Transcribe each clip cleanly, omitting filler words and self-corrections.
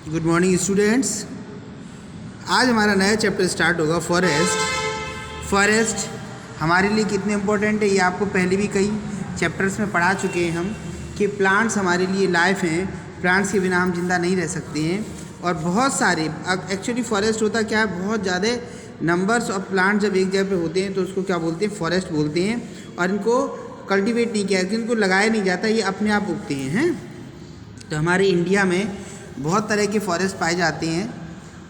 Good morning students. आज हमारा नया चैप्टर स्टार्ट होगा फॉरेस्ट हमारे लिए कितने इम्पोर्टेंट है ये आपको पहले भी कई चैप्टर्स में पढ़ा चुके हैं हम कि प्लांट्स हमारे लिए लाइफ हैं, प्लांट्स के बिना हम जिंदा नहीं रह सकते हैं। और बहुत सारे एक्चुअली फॉरेस्ट होता क्या है, बहुत ज़्यादा नंबर्स ऑफ प्लांट जब एक जगह पे होते हैं तो उसको क्या बोलते हैं, फॉरेस्ट बोलते हैं। और इनको कल्टीवेट नहीं किया, इनको लगाया नहीं जाता, ये अपने आप उगते हैं। तो हमारे इंडिया में बहुत तरह के फॉरेस्ट पाए जाते हैं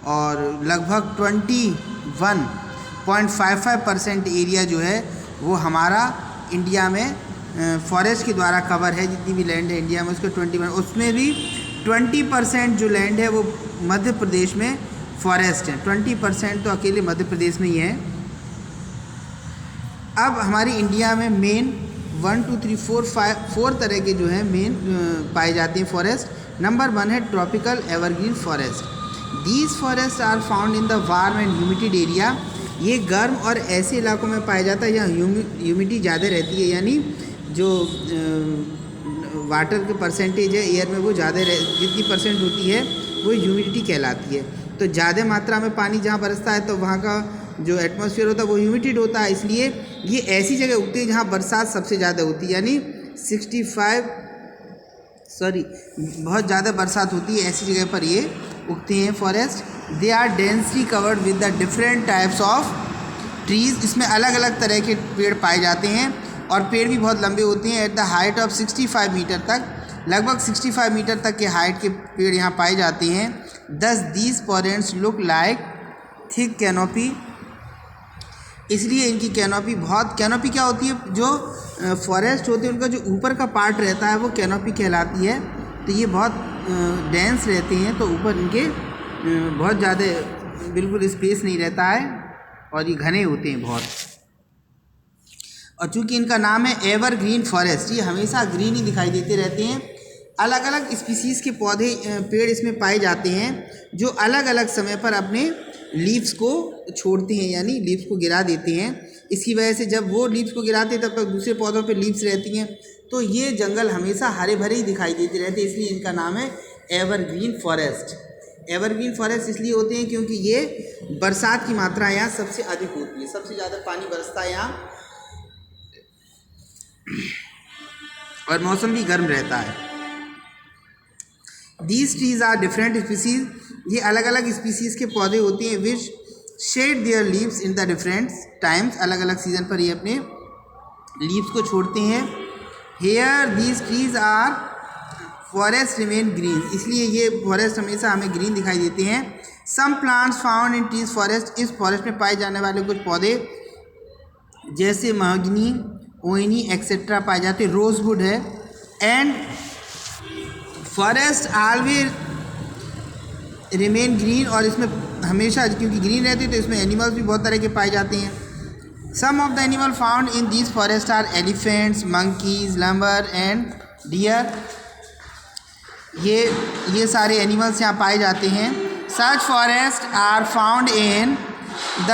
और लगभग 21.55% एरिया जो है वो हमारा इंडिया में फॉरेस्ट के द्वारा कवर है। जितनी भी लैंड है इंडिया में उसके 21, उसमें भी 20% जो लैंड है वो मध्य प्रदेश में फॉरेस्ट है। 20% तो अकेले मध्य प्रदेश में ही है। अब हमारी इंडिया में मेन 1 2 3 4 तरह के जो है मेन पाए जाते हैं फॉरेस्ट। नंबर 1 है tropical evergreen forest. These forest are found in the warm and humid area. ये गर्म और ऐसे इलाकों में पाया जाता है जहाँ ह्यूमिडिटी ज़्यादा रहती है, यानी जो वाटर के परसेंटेज है एयर में वो ज़्यादा जितनी परसेंट होती है वो ह्यूमिडिटी कहलाती है। तो ज़्यादा मात्रा में पानी जहाँ बरसता है तो वहाँ का जो एटमॉस्फेयर होता है वो ह्यूमिडिड होता है, इसलिए ये ऐसी जगह उगती है जहाँ बरसात सबसे ज़्यादा होती है, यानी बहुत ज़्यादा बरसात होती है, ऐसी जगह पर ये उगते हैं forest. They are densely covered with the different types of trees. इसमें अलग अलग तरह के पेड़ पाए जाते हैं और पेड़ भी बहुत लंबे होते हैं। At the height of 65 meter तक, लगभग 65 मीटर तक के हाइट के पेड़ यहाँ पाए जाते हैं। दस these forest look like thick canopy, इसलिए इनकी कैनोपी क्या होती है, जो फॉरेस्ट होते हैं उनका जो ऊपर का पार्ट रहता है वो कैनोपी कहलाती है। तो ये बहुत डेंस रहते हैं, तो ऊपर इनके बहुत ज़्यादा बिल्कुल स्पेस नहीं रहता है और ये घने होते हैं बहुत। और चूँकि इनका नाम है एवरग्रीन फॉरेस्ट, ये हमेशा ग्रीन ही दिखाई देते रहते हैं। अलग अलग स्पीसीज़ के पौधे पेड़ इसमें पाए जाते हैं जो अलग अलग समय पर अपने लीव्स को छोड़ते हैं, यानी लीव्स को गिरा देते हैं। इसकी वजह से जब वो लीव्स को गिराते हैं तब तक दूसरे पौधों पे लीव्स रहती हैं, तो ये जंगल हमेशा हरे भरे ही दिखाई देते रहते हैं, इसलिए इनका नाम है एवरग्रीन फॉरेस्ट। एवरग्रीन फॉरेस्ट इसलिए होते हैं क्योंकि ये बरसात की मात्रा यहाँ सबसे अधिक होती है, सबसे ज़्यादा पानी बरसता है यहाँ और मौसम भी गर्म रहता है। These trees are different species, ये अलग अलग स्पीसीज़ के पौधे होते हैं। which shed their leaves in the different times, अलग अलग सीजन पर ये अपने लीव्स को छोड़ते हैं। Here these trees are forest remain green, इसलिए ये फॉरेस्ट हमेशा हमें ग्रीन दिखाई देते हैं। Some plants found in trees forest, इस फॉरेस्ट में पाए जाने वाले कुछ पौधे जैसे महगनी, ओइनी एक्सेट्रा पाए जाते हैं, रोजवुड है। And forest always remain green, और इसमें हमेशा क्योंकि ग्रीन रहती है तो इसमें एनिमल्स भी बहुत तरह के पाए जाते हैं। Some of the animal found in this forest are elephants, monkeys, lemur and deer. ये सारे एनिमल्स यहाँ पाए जाते हैं। Such forest are found in the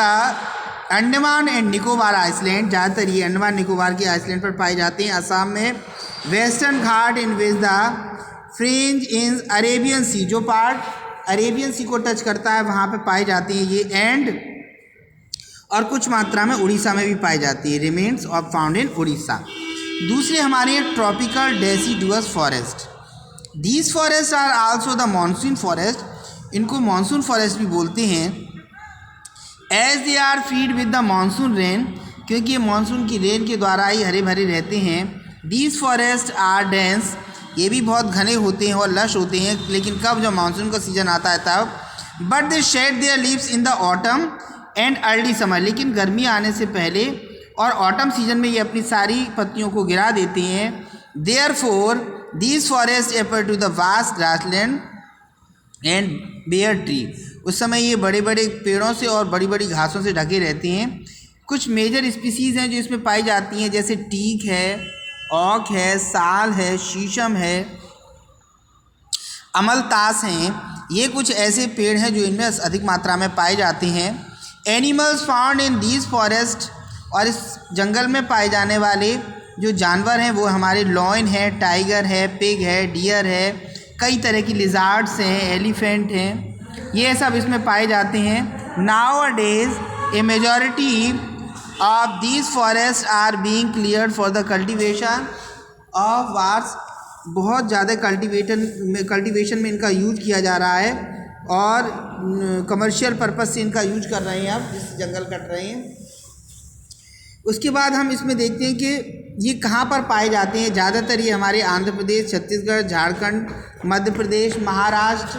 Andaman and Nicobar island, ज़्यादातर ये अंडमान निकोबार के आइसलैंड पर पाए जाते हैं। असम में western ghat in which the fringe in Arabian sea, जो पार्ट अरेबियन सी को टच करता है वहाँ पे पाए जाते हैं ये। एंड और कुछ मात्रा में उड़ीसा में भी पाई जाती है। Remains of found in Orissa. दूसरे हमारे tropical deciduous forest. These forest are also the monsoon forest, इनको मानसून फॉरेस्ट भी बोलते हैं। As they are feed with the monsoon rain, क्योंकि ये मानसून की रेन के द्वारा ही हरे भरे रहते हैं। दीज फॉरेस्ट आर डेंस, ये भी बहुत घने होते हैं और लश होते हैं, लेकिन कब जब मानसून का सीज़न आता है तब। But they shade there leaves in the autumn and early summer, लेकिन गर्मी आने से पहले और ऑटम सीजन में ये अपनी सारी पत्तियों को गिरा देते हैं। Therefore these forest appear to the vast grassland and bare tree, उस समय ये बड़े बड़े पेड़ों से और बड़ी बड़ी घासों से ढके रहते हैं। कुछ मेजर स्पीसीज़ हैं जो इसमें पाई जाती हैं, जैसे टीक है, ओक है, साल है, शीशम है, अमलतास हैं। ये कुछ ऐसे पेड़ हैं जो इनमें अधिक मात्रा में पाए जाते हैं। Animals found in these forest, और इस जंगल में पाए जाने वाले जो जानवर हैं वो हमारे लॉयन है, टाइगर है, पिग है, डियर है, कई तरह की लिजार्ड्स हैं, एलिफेंट हैं, ये सब इसमें पाए जाते हैं। Nowadays a majority of these forest are being cleared for the cultivation of wars. बहुत ज़्यादा कल्टिवेशन में इनका यूज किया जा रहा है और कमर्शियल पर्पस से इनका यूज कर रहे हैं। अब जिस जंगल कट रहे हैं, उसके बाद हम इसमें देखते हैं कि ये कहाँ पर पाए जाते हैं। ज़्यादातर ये हमारे आंध्र प्रदेश, छत्तीसगढ़, झारखंड, मध्य प्रदेश, महाराष्ट्र,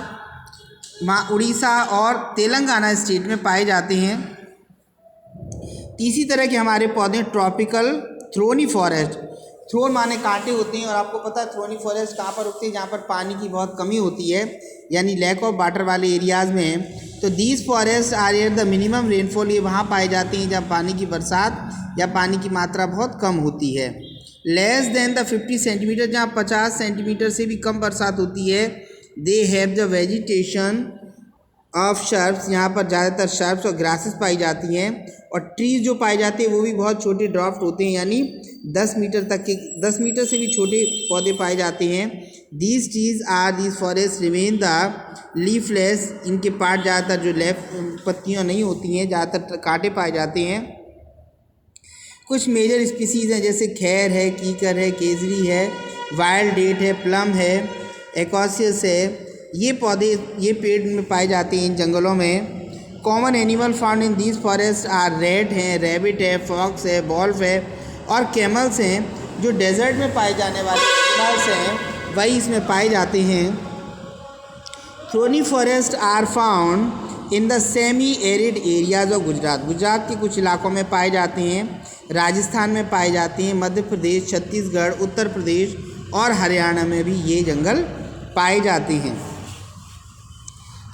उड़ीसा और तेलंगाना स्टेट में पाए जाते हैं। तीसरी तरह के हमारे पौधे ट्रॉपिकल थ्रोनी फॉरेस्ट। थ्रोन माने कांटे होते हैं, और आपको पता है थ्रोनी फॉरेस्ट कहाँ पर उगते हैं, जहाँ पर पानी की बहुत कमी होती है, यानी लैक ऑफ वाटर वाले एरियाज़ में। तो these forest are at the minimum rainfall. ये वहाँ पाए जाते हैं जहाँ पानी की बरसात या पानी की मात्रा बहुत कम होती है। लेस देन द 50 सेंटीमीटर, जहाँ 50 सेंटीमीटर से भी कम बरसात होती है। They have the vegetation of shrubs. यहाँ पर ज़्यादातर शर्प्स और ग्रासेस पाई जाती हैं। और ट्रीज जो पाए जाते हैं वो भी बहुत छोटे ड्राफ्ट होते हैं, यानी 10 मीटर तक के, 10 मीटर से भी छोटे पौधे पाए जाते हैं। These trees are these forest remain the leafless. इनके पार्ट ज़्यादातर जो लेफ्ट पत्तियाँ नहीं होती हैं, ज़्यादातर कांटे पाए जाते हैं। कुछ मेजर स्पीसीज़ हैं, जैसे खैर है, कीकर है, केसरी है, वाइल्ड डेट है, प्लम है, एकोसियस है। ये पौधे, ये पेड़ में पाए जाते हैं इन जंगलों में। Common animal found in these forest are rat हैं, रैबिट है, फॉक्स है, वॉल्फ है और कैमल्स हैं। जो डेजर्ट में पाए जाने वाले एनिमल्स हैं वही इसमें पाए जाते हैं। Thorny forest are found in the semi arid areas of Gujarat. Gujarat के कुछ इलाकों में पाए जाते हैं, राजस्थान में पाए जाते हैं, मध्य प्रदेश, छत्तीसगढ़, उत्तर प्रदेश और हरियाणा में भी ये जंगल पाए जाते हैं।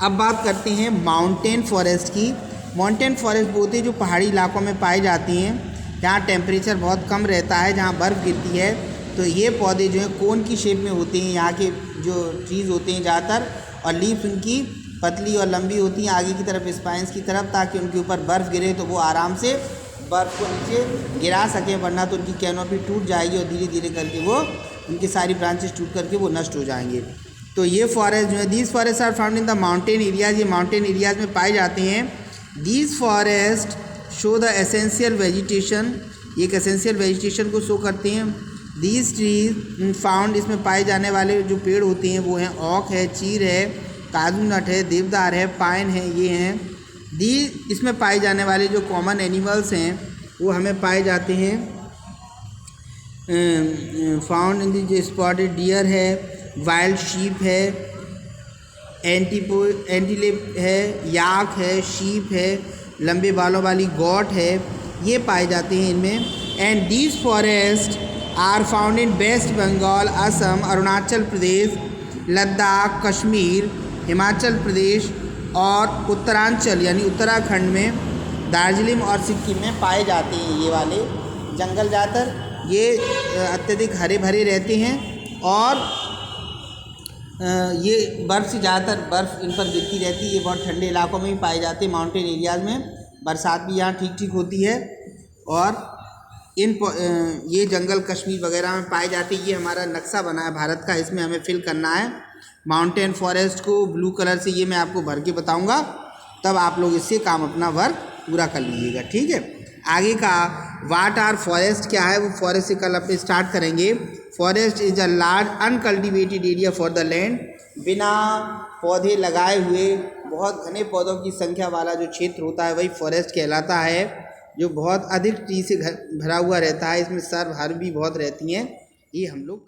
अब बात करते हैं माउंटेन फॉरेस्ट की। माउंटेन फॉरेस्ट बोलते हैं जो पहाड़ी इलाकों में पाई जाती हैं, जहाँ टेम्परेचर बहुत कम रहता है, जहाँ बर्फ़ गिरती है। तो ये पौधे जो हैं कोन की शेप में होते हैं, यहाँ के जो ट्रीज़ होते हैं ज़्यादातर, और लीव्स उनकी पतली और लंबी होती हैं आगे की तरफ, स्पाइंस की तरफ, ताकि उनके ऊपर बर्फ़ गिरे तो वो आराम से बर्फ़ को नीचे गिरा सकें, वरना तो उनकी कैनोपी टूट जाएगी और धीरे धीरे करके वो उनकी सारी ब्रांचेस टूट करके वो नष्ट हो जाएंगे। तो ये फॉरेस्ट जो है, these forest are found in the mountain areas. ये माउंटेन एरियाज में पाए जाते हैं। These forest show the essential vegetation. ये एक एसेंशियल वेजिटेशन को शो करते हैं। दीज ट्रीज फाउंड, इसमें पाए जाने वाले जो पेड़ होते हैं वो हैं ऑक है, चीर है, काजू नट है, देवदार है, पाइन है, ये हैं। इसमें पाए जाने वाले जो कॉमन एनिमल्स हैं वो हमें पाए जाते हैं। Found in the spotted deer है, वाइल्ड शीप है, एंटीलेप है, याक है, शीप है, लंबे बालों वाली गॉट है, ये पाए जाते हैं इनमें। And these forest are found in West Bengal, Assam, Arunachal Pradesh, Ladakh, Kashmir, Himachal Pradesh और उत्तरांचल यानी उत्तराखंड में, दार्जिलिंग और सिक्किम में पाए जाते हैं। ये वाले जंगल ज़्यादातर ये अत्यधिक हरे भरे रहते हैं और ये बर्फ़ से ज़्यादातर बर्फ़ इन पर गिरती रहती है। ये बहुत ठंडे इलाकों में भी पाए जाते हैं। माउंटेन एरियाज़ में बरसात भी यहाँ ठीक ठीक होती है और ये जंगल कश्मीर वगैरह में पाए जाते हैं। ये हमारा नक्शा बना है भारत का, इसमें हमें फिल करना है माउंटेन फॉरेस्ट को ब्लू कलर से। ये मैं आपको भर के बताऊँगा, तब आप लोग इससे काम अपना वर्क पूरा कर लीजिएगा, ठीक है। आगे का वाट आर फॉरेस्ट क्या है, वो फॉरेस्ट से कल अपने स्टार्ट करेंगे। Forest is a large uncultivated area for the land. बिना पौधे लगाए हुए बहुत घने पौधों की संख्या वाला जो क्षेत्र होता है वही फॉरेस्ट कहलाता है, जो बहुत अधिक ट्री से भरा हुआ रहता है। इसमें सर्वहार भी बहुत रहती हैं। ये हम लोग